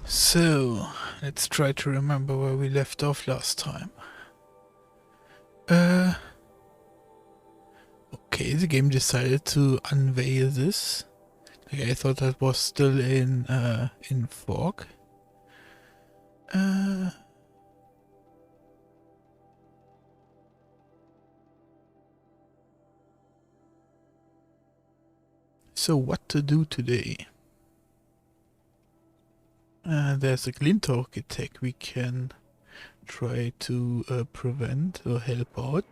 So, let's try to remember where we left off last time. Okay, the game decided to unveil this. Okay, I thought that was still in fog. So what to do today? There's a Glinthawk attack we can try to prevent or help out.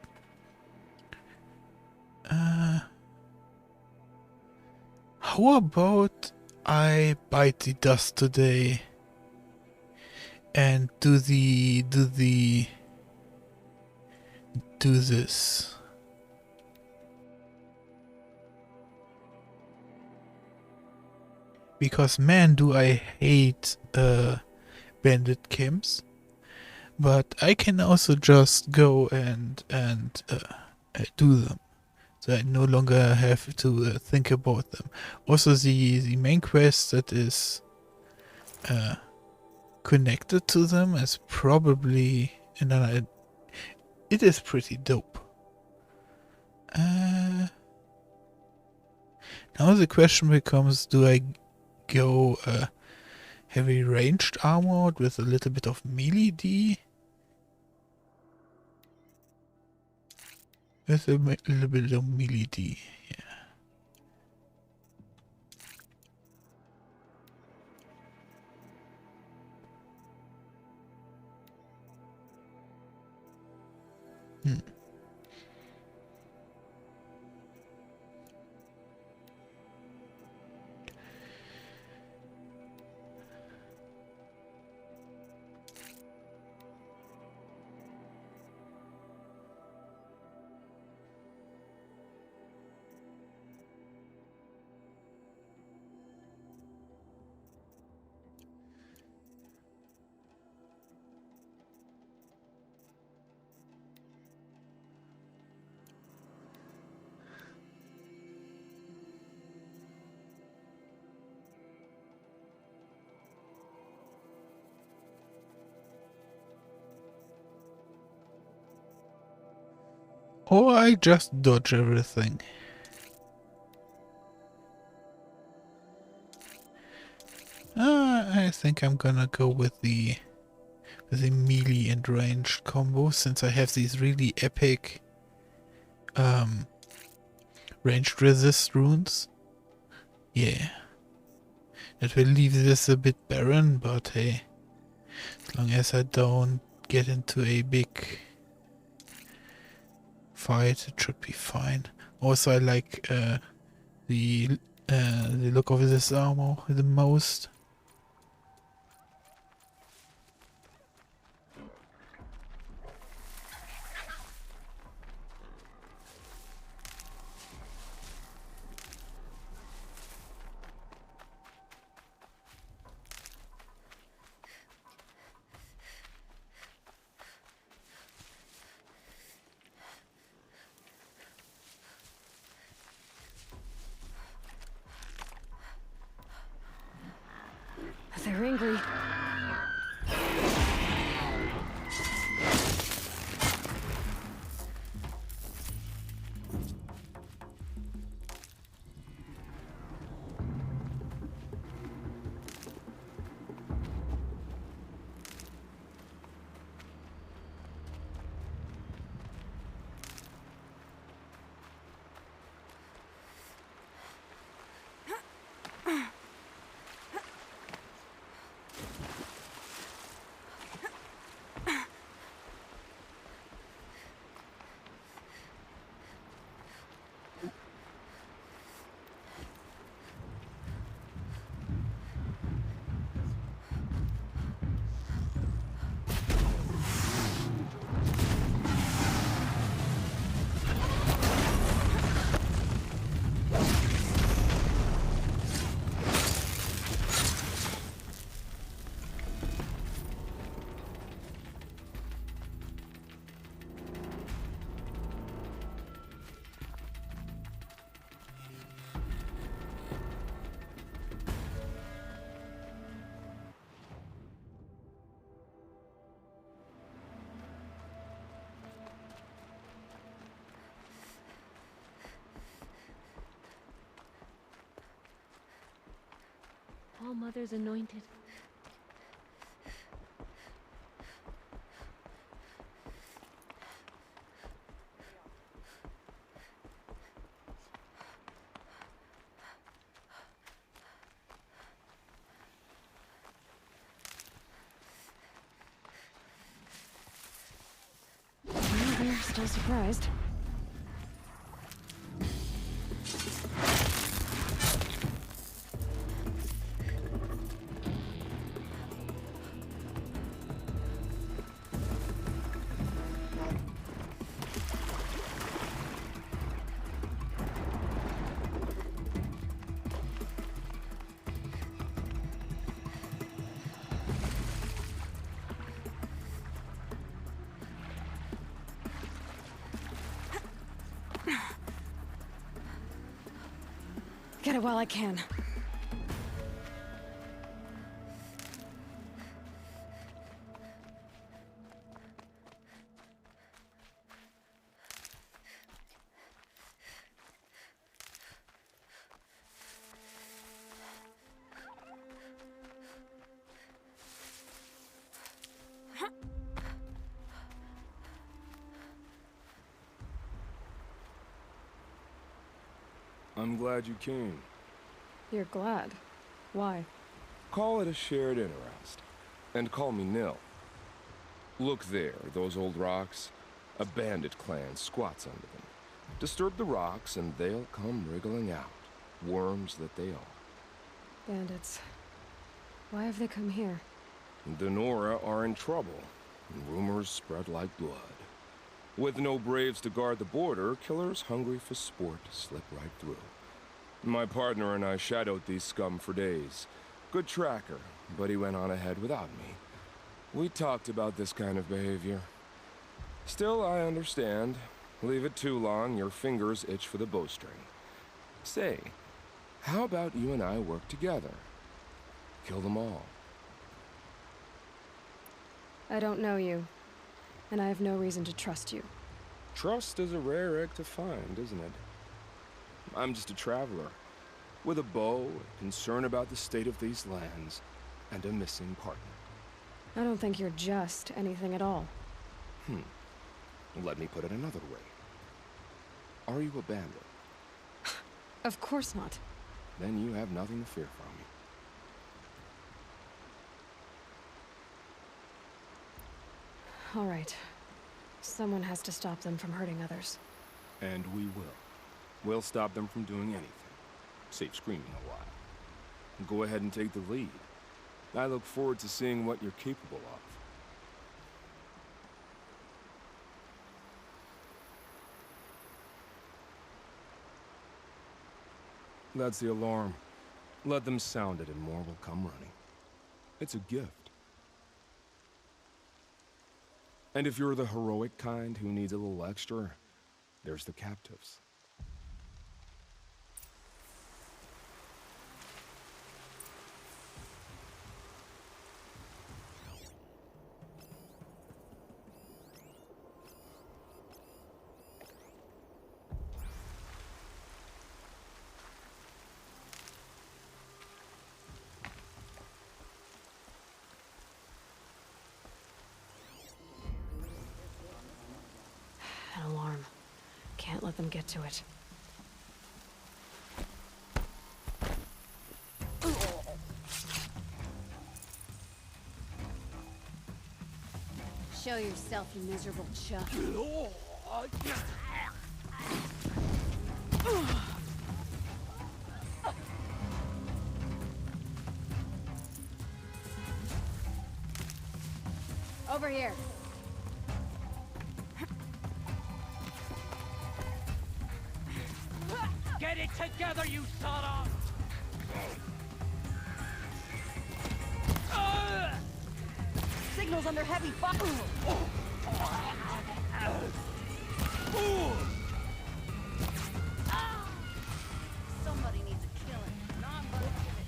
How about I bite the dust today and do this? Because man, do I hate bandit camps. But I can also just go and do them. So I no longer have to think about them. Also, the main quest that is connected to them is probably, and then it is pretty dope. Now the question becomes: do I go heavy ranged armored with a little bit of melee D? With a little bit of melee D, yeah. Or I just dodge everything. I think I'm gonna go with the melee and ranged combo, since I have these really epic ranged resist runes. Yeah. That will leave this a bit barren, but hey, as long as I don't get into a big fight, it should be fine. Also, I like the look of this armor the most. They're angry. All-Mother's anointed. Well, they're still surprised. Get it while I can. I'm glad you came. You're glad. Why? Call it a shared interest. And call me Nil. Look there, those old rocks. A bandit clan squats under them. Disturb the rocks and they'll come wriggling out. Worms that they are. Bandits. Why have they come here? The Nora are in trouble, and rumors spread like blood. With no braves to guard the border, killers hungry for sport slip right through. My partner and I shadowed these scum for days. Good tracker, but he went on ahead without me. We talked about this kind of behavior. Still, I understand. Leave it too long, your fingers itch for the bowstring. Say, how about you and I work together? Kill them all. I don't know you, and I have no reason to trust you. Trust is a rare egg to find, isn't it? I'm just a traveler, with a bow, a concern about the state of these lands, and a missing partner. I don't think you're just anything at all. Let me put it another way. Are you a bandit? Of course not. Then you have nothing to fear from me. All right. Someone has to stop them from hurting others. And we will. We'll stop them from doing anything. Save screaming a while. Go ahead and take the lead. I look forward to seeing what you're capable of. That's the alarm. Let them sound it and more will come running. It's a gift. And if you're the heroic kind who needs a little extra, there's the captives. An alarm. Can't let them get to it. Show yourself, you miserable chuck. Over here. Get it together, you son of! Signal's under heavy fire. Somebody needs a killing. No, I'm gonna give it.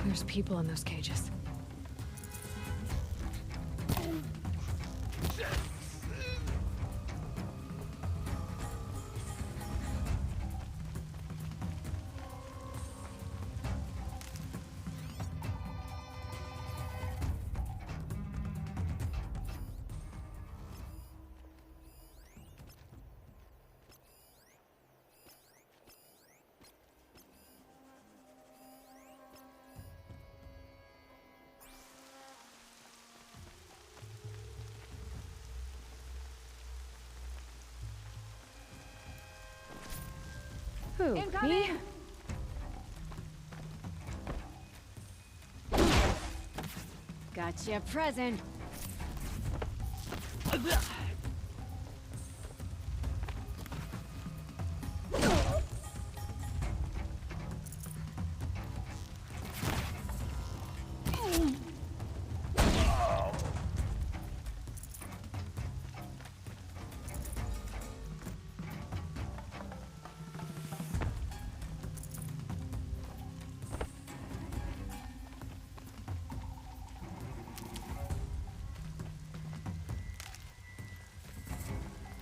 There's people in those cages. Who? Me? Gotcha present.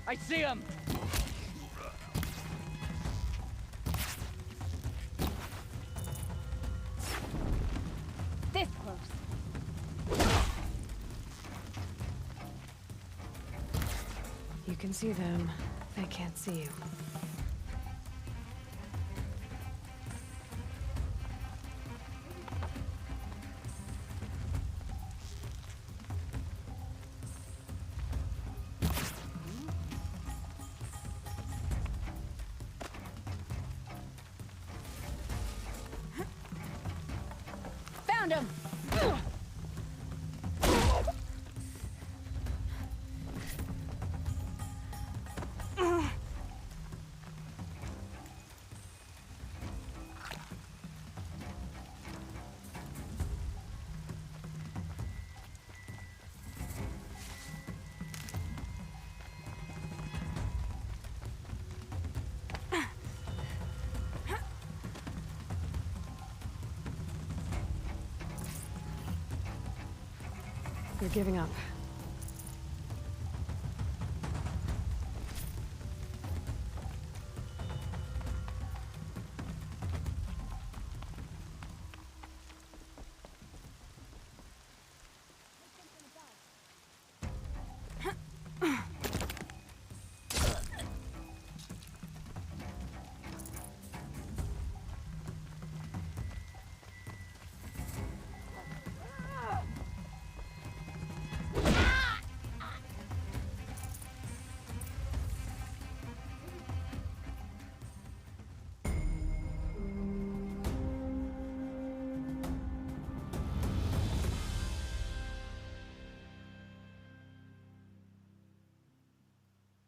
I see him! This close. You can see them. They can't see you. Found him! You're giving up.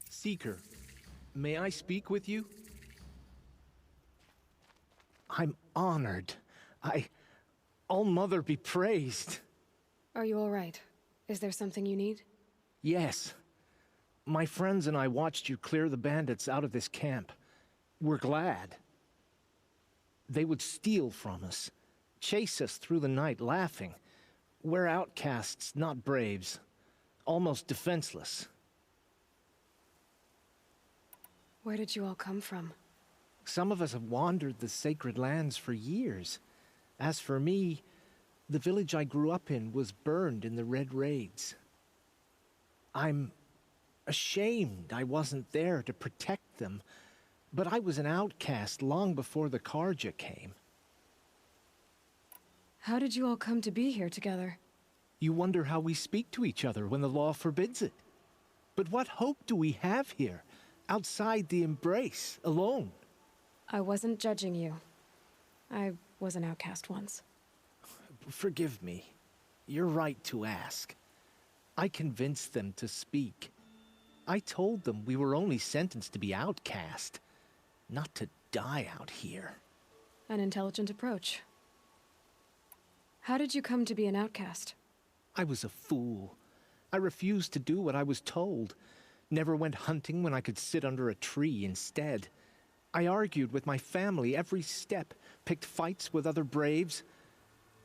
Seeker, may I speak with you? I'm honored. All-Mother be praised. Are you all right? Is there something you need? Yes. My friends and I watched you clear the bandits out of this camp. We're glad. They would steal from us, chase us through the night laughing. We're outcasts, not braves. Almost defenseless. Where did you all come from? Some of us have wandered the sacred lands for years. As for me, the village I grew up in was burned in the Red Raids. I'm ashamed I wasn't there to protect them, but I was an outcast long before the Karja came. How did you all come to be here together? You wonder how we speak to each other when the law forbids it. But what hope do we have here, outside the embrace, alone? I wasn't judging you. I was an outcast once. Forgive me. You're right to ask. I convinced them to speak. I told them we were only sentenced to be outcast, not to die out here. An intelligent approach. How did you come to be an outcast? I was a fool. I refused to do what I was told. Never went hunting when I could sit under a tree instead. I argued with my family every step, picked fights with other braves.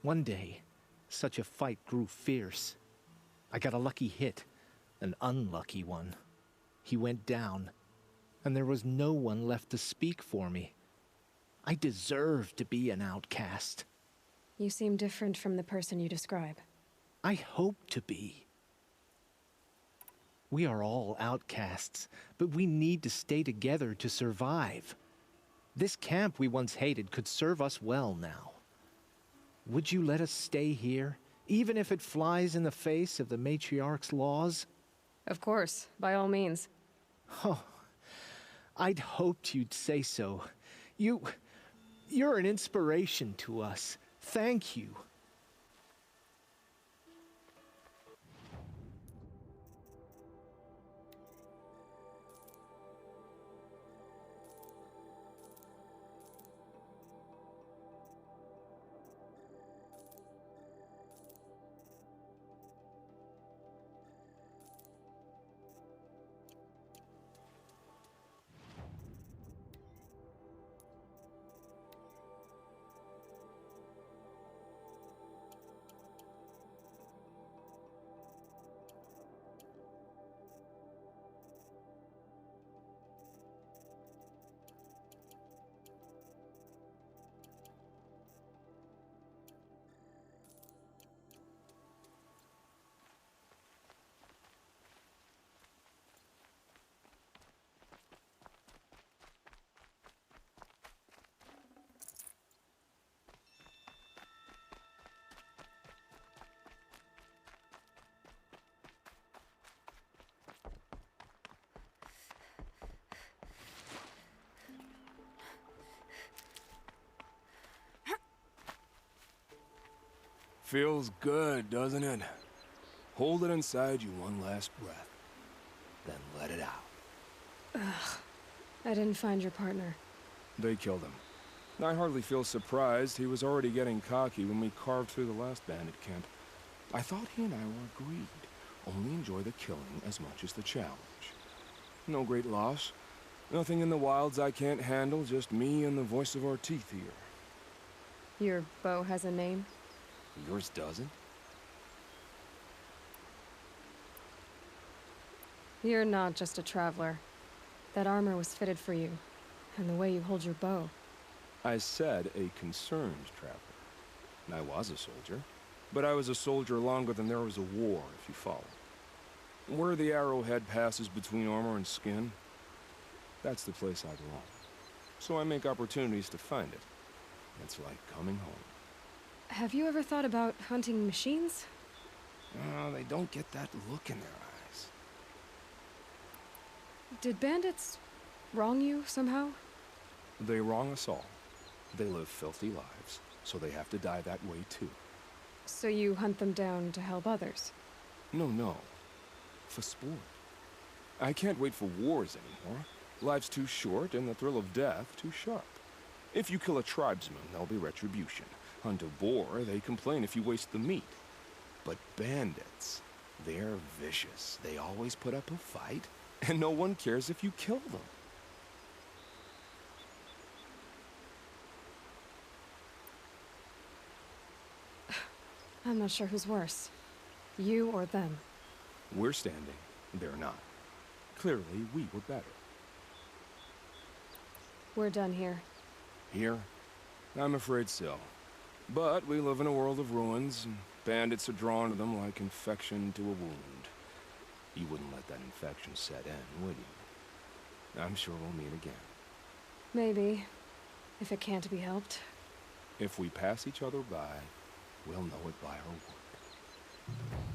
One day, such a fight grew fierce. I got a lucky hit, an unlucky one. He went down, and there was no one left to speak for me. I deserve to be an outcast. You seem different from the person you describe. I hope to be. We are all outcasts, but we need to stay together to survive. This camp we once hated could serve us well now. Would you let us stay here, even if it flies in the face of the matriarch's laws? Of course, by all means. Oh, I'd hoped you'd say so. You're an inspiration to us. Thank you. Feels good, doesn't it? Hold it inside you one last breath, then let it out. I didn't find your partner. They killed him. I hardly feel surprised. He was already getting cocky when we carved through the last bandit camp. I thought he and I were agreed. Only enjoy the killing as much as the challenge. No great loss. Nothing in the wilds I can't handle, just me and the voice of our teeth here. Your bow has a name? Yours doesn't? You're not just a traveler. That armor was fitted for you, and the way you hold your bow. I said a concerned traveler. I was a soldier, but I was a soldier longer than there was a war, if you follow. Where the arrowhead passes between armor and skin, that's the place I belong. So I make opportunities to find it. It's like coming home. Have you ever thought about hunting machines? Oh, they don't get that look in their eyes. Did bandits wrong you somehow? They wrong us all. They live filthy lives, so they have to die that way too. So you hunt them down to help others? No. For sport. I can't wait for wars anymore. Life's too short and the thrill of death too sharp. If you kill a tribesman, there'll be retribution. Hunt a boar, they complain if you waste the meat. But bandits, they're vicious. They always put up a fight, and no one cares if you kill them. I'm not sure who's worse. You or them. We're standing, they're not. Clearly, we were better. We're done here. Here? I'm afraid so. But we live in a world of ruins, and bandits are drawn to them like infection to a wound. You wouldn't let that infection set in, would you? I'm sure we'll meet again. Maybe. If it can't be helped. If we pass each other by, we'll know it by our word.